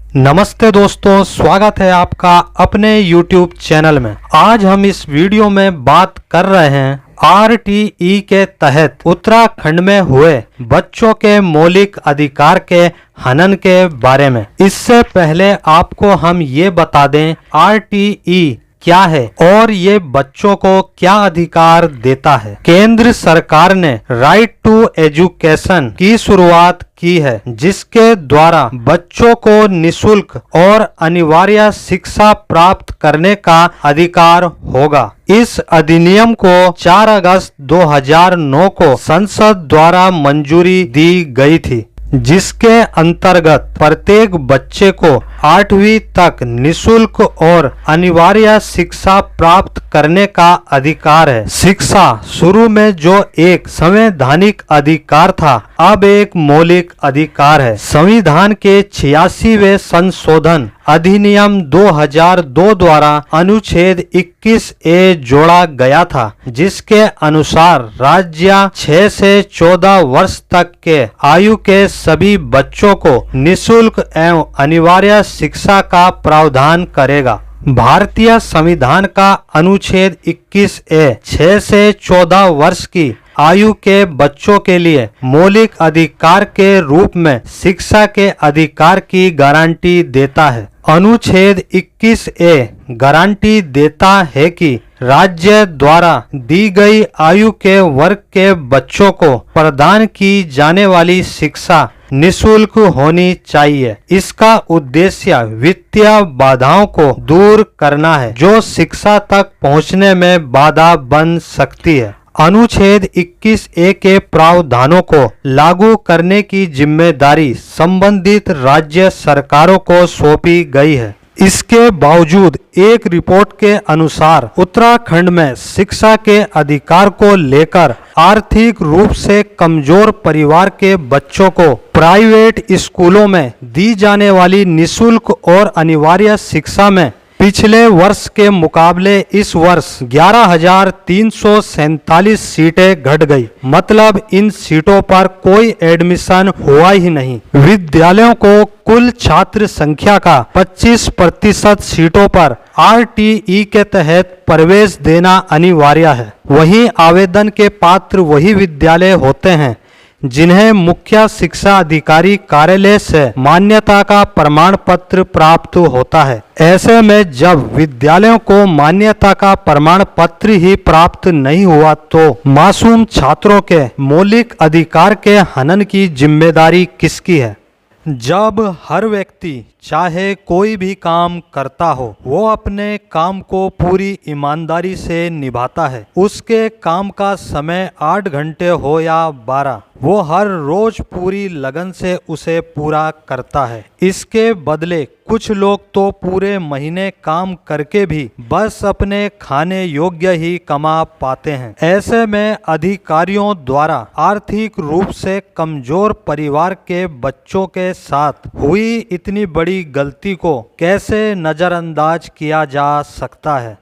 नमस्ते दोस्तों, स्वागत है आपका अपने YouTube चैनल में। आज हम इस वीडियो में बात कर रहे हैं RTE के तहत उत्तराखंड में हुए बच्चों के मौलिक अधिकार के हनन के बारे में। इससे पहले आपको हम ये बता दें RTE क्या है और ये बच्चों को क्या अधिकार देता है। केंद्र सरकार ने राइट टू एजुकेशन की शुरुआत की है, जिसके द्वारा बच्चों को निशुल्क और अनिवार्य शिक्षा प्राप्त करने का अधिकार होगा। इस अधिनियम को 4 अगस्त 2009 को संसद द्वारा मंजूरी दी गई थी, जिसके अंतर्गत प्रत्येक बच्चे को 8वीं तक निशुल्क और अनिवार्य शिक्षा प्राप्त करने का अधिकार है। शिक्षा शुरू में जो एक संवैधानिक अधिकार था, अब एक मौलिक अधिकार है। संविधान के 86वें संशोधन अधिनियम 2002 द्वारा अनुच्छेद 21A जोड़ा गया था, जिसके अनुसार राज्य 6 से 14 वर्ष तक के आयु के सभी बच्चों को निशुल्क एवं अनिवार्य शिक्षा का प्रावधान करेगा। भारतीय संविधान का अनुच्छेद 21A 6 से 14 वर्ष की आयु के बच्चों के लिए मौलिक अधिकार के रूप में शिक्षा के अधिकार की गारंटी देता है। अनुच्छेद 21A गारंटी देता है कि राज्य द्वारा दी गई आयु के वर्ग के बच्चों को प्रदान की जाने वाली शिक्षा निशुल्क होनी चाहिए। इसका उद्देश्य वित्तीय बाधाओं को दूर करना है, जो शिक्षा तक पहुंचने में बाधा बन सकती है। अनुच्छेद 21A के प्रावधानों को लागू करने की जिम्मेदारी संबंधित राज्य सरकारों को सौंपी गई है। इसके बावजूद एक रिपोर्ट के अनुसार उत्तराखंड में शिक्षा के अधिकार को लेकर आर्थिक रूप से कमजोर परिवार के बच्चों को प्राइवेट स्कूलों में दी जाने वाली निशुल्क और अनिवार्य शिक्षा में पिछले वर्ष के मुकाबले इस वर्ष 11,347 सीटें घट गई। मतलब इन सीटों पर कोई एडमिशन हुआ ही नहीं। विद्यालयों को कुल छात्र संख्या का 25% सीटों पर RTE के तहत प्रवेश देना अनिवार्य है। वहीं आवेदन के पात्र वही विद्यालय होते हैं जिन्हें मुख्य शिक्षा अधिकारी कार्यालय से मान्यता का प्रमाण पत्र प्राप्त होता है। ऐसे में जब विद्यालयों को मान्यता का प्रमाण पत्र ही प्राप्त नहीं हुआ, तो मासूम छात्रों के मौलिक अधिकार के हनन की जिम्मेदारी किसकी है? जब हर व्यक्ति चाहे कोई भी काम करता हो, वो अपने काम को पूरी ईमानदारी से निभाता है। उसके काम का समय 8 घंटे हो या 12, वो हर रोज पूरी लगन से उसे पूरा करता है। इसके बदले कुछ लोग तो पूरे महीने काम करके भी बस अपने खाने योग्य ही कमा पाते हैं। ऐसे में अधिकारियों द्वारा आर्थिक रूप से कमजोर परिवार के बच्चों के साथ हुई इतनी बड़ी गलती को कैसे नजरअंदाज किया जा सकता है?